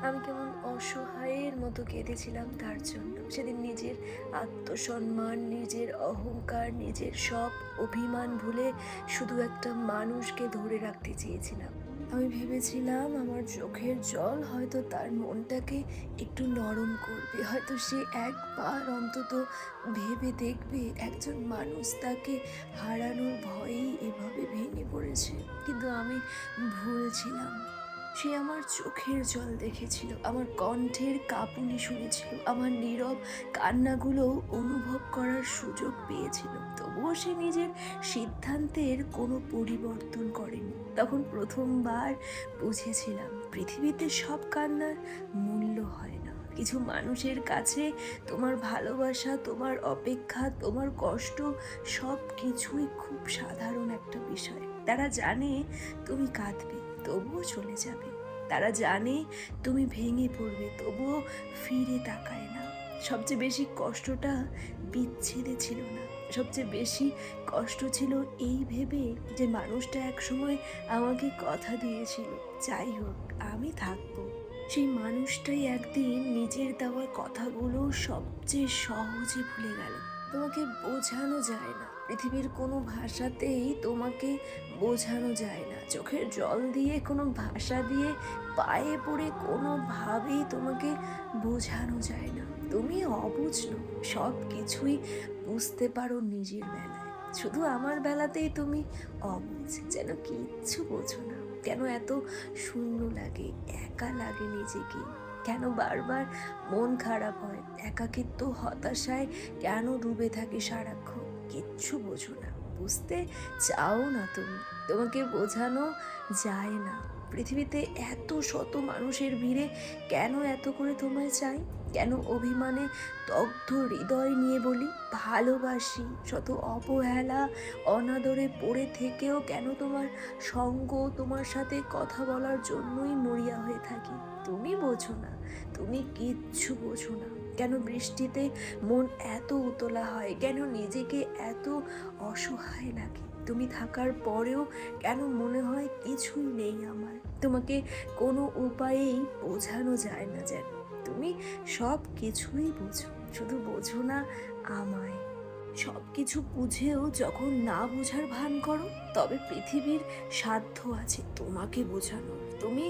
আমি কেমন অসহায়ের মতো কেঁদেছিলাম তার জন্য। সেদিন নিজের আত্মসম্মান, নিজের অহংকার, নিজের সব অভিমান ভুলে শুধু একটা মানুষকে ধরে রাখতে চেয়েছিলাম। আমি ভেবেছিলাম আমার চোখের জল হয়তো তার মনটাকে একটু নরম করবে। হয়তো সে একবার অন্তত ভেবে দেখবে একজন মানুষ তাকে হারানোর ভয়েই এভাবে ভেঙে পড়েছে। কিন্তু আমি ভুল ছিলাম। সে আমার চোখের জল দেখেছিল, আমার কণ্ঠের কাঁপুনি শুনেছিল, আমার নীরব কান্নাগুলো অনুভব করার সুযোগ পেয়েছিল। তবুও সে নিজের সিদ্ধান্তের কোনো পরিবর্তন করেনি। তখন প্রথমবার বুঝেছিলাম পৃথিবীতে সব কান্নার মূল্য হয় না। কিছু মানুষের কাছে তোমার ভালোবাসা, তোমার অপেক্ষা, তোমার কষ্ট সব কিছুই খুব সাধারণ একটা বিষয়। তারা জানে তুমি কাঁদবে, তবুও চলে যাবে। তারা জানে তুমি ভেঙে পড়বে, তবুও ফিরে তাকায় না। সবচেয়ে বেশি কষ্টটা বিচ্ছেদে ছিল না, সবচেয়ে বেশি কষ্ট ছিল এই ভেবে যে মানুষটা একসময় আমাকে কথা দিয়েছিল, যাই হোক আমি থাকবো। সেই মানুষটাই একদিন নিজের দেওয়া কথাগুলো সবচেয়ে সহজে ভুলে গেল। তোমাকে বোঝানো যায় না, পৃথিবীর কোনো ভাষাতেই তোমাকে বোঝানো যায় না। চোখের জল দিয়ে, কোনো ভাষা দিয়ে, পায়ে পড়ে কোনোভাবেই তোমাকে বোঝানো যায় না। তুমি অবুঝ নও, সব কিছুই বুঝতে পারো নিজের বেলায়। শুধু আমার বেলাতেই তুমি অবুঝ, যেন কিচ্ছু বোঝো না। কেন এত শূন্য লাগে, একা লাগে নিজেকে? কেন বারবার মন খারাপ হয়? একাকিত্ব, হতাশায় কেন ডুবে থাকি সারাক্ষণ? কিচ্ছু বোঝো না, বুঝতে চাও না তুমি। তোমাকে বোঝানো যায় না। পৃথিবীতে এত শত মানুষের ভিড়ে কেন এত করে তোমায় চাই? কেন অভিমানে দগ্ধ হৃদয় নিয়ে বলি ভালোবাসি? শত অবহেলা, অনাদরে পড়ে থেকেও কেন তোমার সঙ্গ, তোমার সাথে কথা বলার জন্যই মরিয়া হয়ে থাকি? তুমি বোঝো না, তুমি কিচ্ছু বোঝো না। কেন বৃষ্টিতে মন এত উতলা হয়? কেন নিজেকে এত অসহায় লাগে? তুমি থাকার পরেও কেন মনে হয় কিছুই নেই আমার? তোমাকে কোনো উপায়েই বোঝানো যায় না যেন। তুমি সব কিছুই বোঝো, শুধু বোঝো না আমায়। সব কিছু বুঝেও যখন না বোঝার ভান করো, তবে পৃথিবীর সাধ্য আছে তোমাকে বোঝানোর। তুমি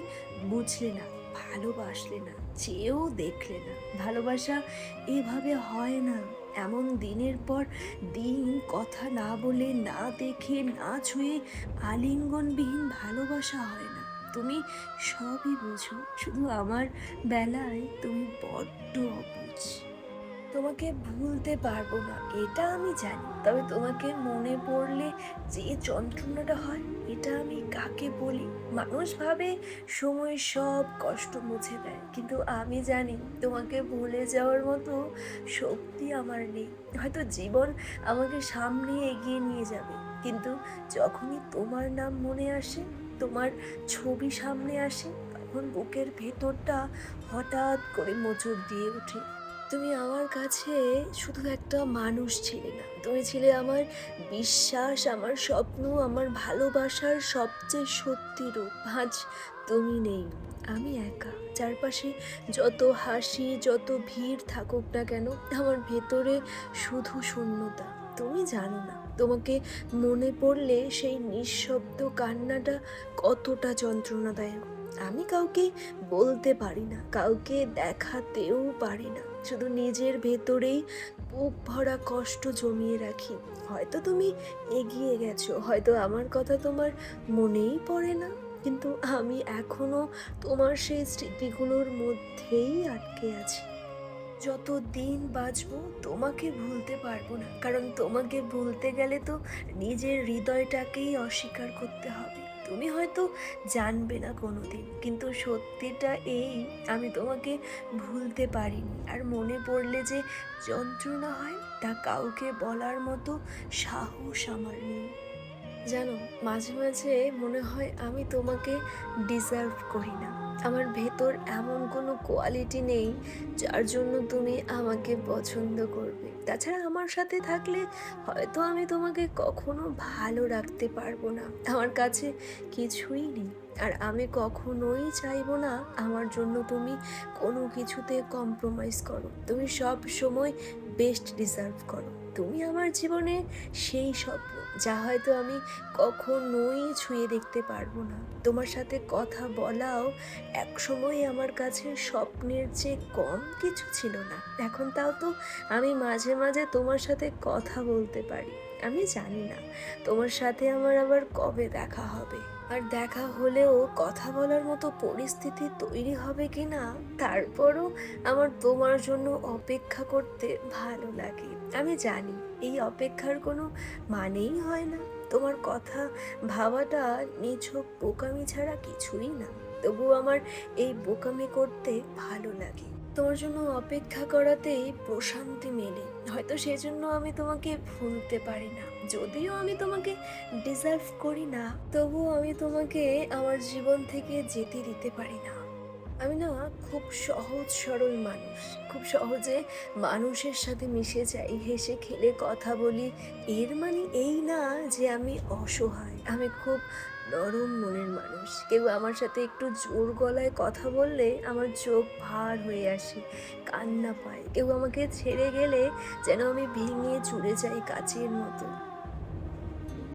বুঝলে না, ভালোবাসলে না, চেয়েও দেখলে না। ভালোবাসা এভাবে হয় না। এমন দিনের পর দিন কথা না বলে, না দেখে, না ছুঁয়ে আলিঙ্গনবিহীন ভালোবাসা হয় না। তুমি সবই বোঝো, শুধু আমার বেলায় তুমি বড্ড অবুঝ। তোমাকে ভুলতে পারবো না এটা আমি জানি, তবে তোমাকে মনে পড়লে যে যন্ত্রণাটা হয়, এটা আমি কাকে বলি? মানুষ ভাবে সময় সব কষ্ট মুছে দেয়, কিন্তু আমি জানি তোমাকে ভুলে যাওয়ার মতো শক্তি আমার নেই। হয়তো জীবন আমাকে সামনে এগিয়ে নিয়ে যাবে, কিন্তু যখনই তোমার নাম মনে আসে, তোমার ছবি সামনে আসে, তখন বুকের ভেতরটা হঠাৎ করে মোচড় দিয়ে ওঠে। তুমি আমার কাছে শুধু একটা মানুষ ছিলে না, তুমি ছিলে আমার বিশ্বাস, আমার স্বপ্ন, আমার ভালোবাসার সবচেয়ে সত্যি রূপ। আজ তুমি নেই, আমি একা। চারপাশে যত হাসি, যত ভিড় থাকুক না কেন, আমার ভেতরে শুধু শূন্যতা। তুমি জানো না, তোমাকে মনে পড়লে সেই নিঃশব্দ কান্নাটা কতটা যন্ত্রণাদায়ক। আমি কাউকে বলতে পারি না, কাউকে দেখাতেও পারি না, শুধু নিজের ভেতরেই বুক ভরা কষ্ট জমিয়ে রাখি। হয়তো তুমি এগিয়ে গেছো, হয়তো আমার কথা তোমার মনেই পড়ে না, কিন্তু আমি এখনো তোমার সেই স্মৃতিগুলোর মধ্যেই আটকে আছি। যত দিন বাঁচবো তোমাকে ভুলতে পারবো না, কারণ তোমাকে ভুলতে গেলে তো নিজের হৃদয়টাকেই অস্বীকার করতে হবে। তুমি হয়তো জানবে না কোনোদিন, কিন্তু সত্যিটা এই, আমি তোমাকে ভুলতে পারিনি। আর মনে পড়লে যে যন্ত্রণা হয়, তা কাউকে বলার মতো সাহস আমার নেই। জানো, মাঝে মাঝে মনে হয় আমি তোমাকে ডিজার্ভ করি না। আমার ভেতর এমন কোনো কোয়ালিটি নেই যার জন্য তুমি আমাকে পছন্দ করবে। তাছাড়া আমার সাথে থাকলে হয়তো আমি তোমাকে কখনো ভালো রাখতে পারবো না। আমার কাছে কিছুই নেই। আর আমি কখনোই চাইবো না আমার জন্য তুমি কোনো কিছুতে কম্প্রোমাইজ করো। তুমি সবসময় বেস্ট ডিজার্ভ করো। তুমি আমার জীবনে সেই স্বপ্ন যা হয়তো আমি কখনোই ছুঁয়ে দেখতে পারবো না। তোমার সাথে কথা বলাও একসময় আমার কাছে স্বপ্নের চেয়ে কম কিছু ছিল না। এখন তাও তো আমি মাঝে মাঝে তোমার সাথে কথা বলতে পারি। আমি জানি না তোমার সাথে আমার আবার কবে দেখা হবে, আর দেখা হলেও কথা বলার মতো পরিস্থিতি তৈরি হবে কি না। তারপরও আমার তোমার জন্য অপেক্ষা করতে ভালো লাগে। আমি জানি এই অপেক্ষার কোনো মানেই হয় না। তোমার কথা ভাবাটা নিছক বোকামি ছাড়া কিছুই না। তবুও আমার এই বোকামি করতে ভালো লাগে। তোমার জন্য অপেক্ষা করাতেই প্রশান্তি মেলে। হয়তো সেজন্য আমি তোমাকে ভুলতে পারি না। যদিও আমি তোমাকে ডিজার্ভ করি না, তবুও আমি তোমাকে আমার জীবন থেকে যেতে দিতে পারি না। আমি না খুব সহজ সরল মানুষ। খুব সহজে মানুষের সাথে মিশে যাই, হেসে খেলে কথা বলি। এর মানে এই না যে আমি অসহায়। আমি খুব নরম মনের মানুষ। কেউ আমার সাথে একটু জোর গলায় কথা বললে আমার চোখ ভার হয়ে আসে, কান্না পায়। কেউ আমাকে ছেড়ে গেলে যেন আমি ভেঙে চুরে যাই কাচের মতো।